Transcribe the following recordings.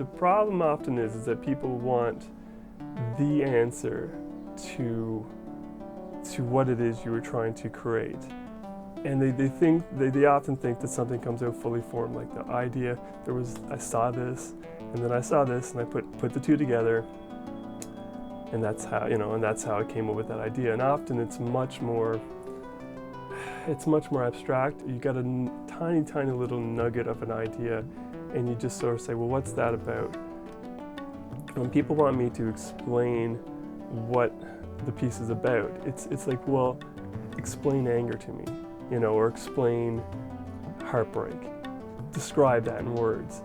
The problem often is that people want the answer to what it is you were trying to create. And they often think that something comes out fully formed, like the idea, I saw this, and then I saw this, and I put the two together, and that's how, and that's how I came up with that idea. And often it's much more abstract. You got a tiny, tiny little nugget of an idea, and you just sort of say, well, what's that about? When people want me to explain what the piece is about, it's like, well, explain anger to me, or explain heartbreak. Describe that in words.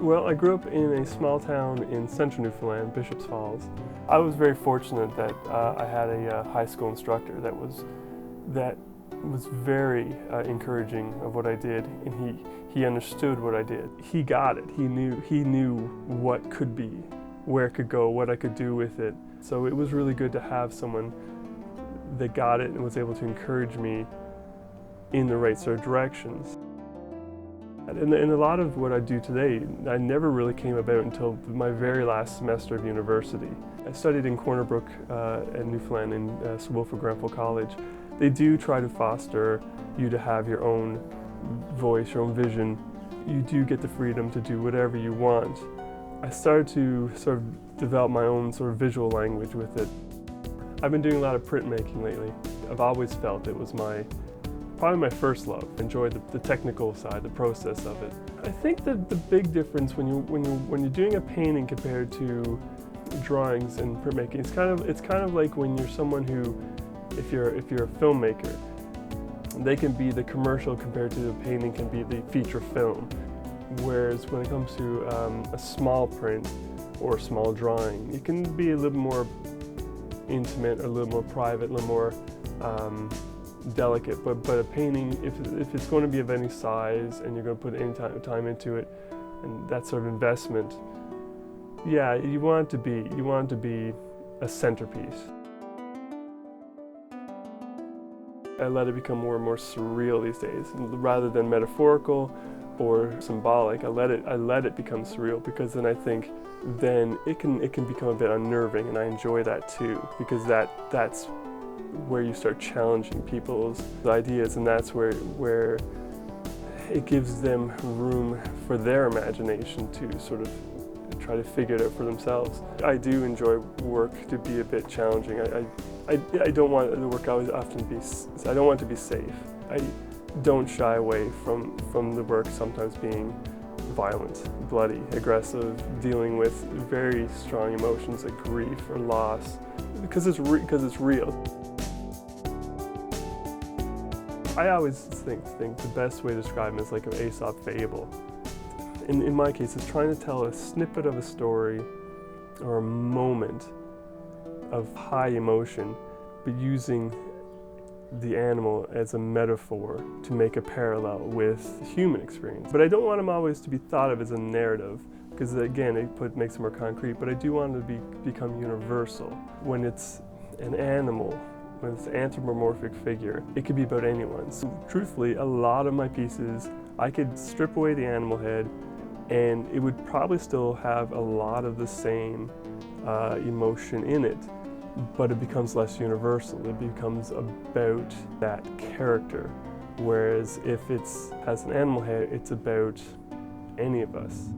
Well, I grew up in a small town in central Newfoundland, Bishop's Falls. I was very fortunate that I had a high school instructor that was very encouraging of what I did, and he understood what I did. He got it. He knew what could be, where it could go, what I could do with it. So it was really good to have someone that got it and was able to encourage me in the right sort of directions. And a lot of what I do today, I never really came about until my very last semester of university. I studied in Corner Brook at Newfoundland in Sir Wilfrid Grenfell College. They do try to foster you to have your own voice, your own vision. You do get the freedom to do whatever you want. I started to sort of develop my own sort of visual language with it. I've been doing a lot of printmaking lately. I've always felt it was probably my first love. I enjoyed the technical side, the process of it. I think that the big difference when you're doing a painting compared to drawings and printmaking, it's kind of like when you're someone who, if you're a filmmaker, they can be the commercial compared to the painting can be the feature film. Whereas when it comes to a small print or a small drawing, it can be a little more intimate, a little more private, a little more delicate. But a painting, if it's going to be of any size and you're going to put any time into it, and that sort of investment, yeah, you want it to be a centerpiece. I let it become more and more surreal these days, rather than metaphorical or symbolic. I let it become surreal, because then I think it can become a bit unnerving, and I enjoy that too, because that's where you start challenging people's ideas, and that's where it gives them room for their imagination to sort of try to figure it out for themselves. I do enjoy work to be a bit challenging. I don't want the work I don't want it to be safe. I don't shy away from the work sometimes being violent, bloody, aggressive, dealing with very strong emotions like grief or loss, because it's real. I always think the best way to describe it is like an Aesop Fable. In my case, it's trying to tell a snippet of a story or a moment of high emotion, but using the animal as a metaphor to make a parallel with human experience. But I don't want them always to be thought of as a narrative, because again, it makes it more concrete, but I do want it to become universal. When it's an animal, when it's an anthropomorphic figure, it could be about anyone. So truthfully, a lot of my pieces, I could strip away the animal head and it would probably still have a lot of the same emotion in it, but it becomes less universal. It becomes about that character. Whereas if it has an animal head, it's about any of us.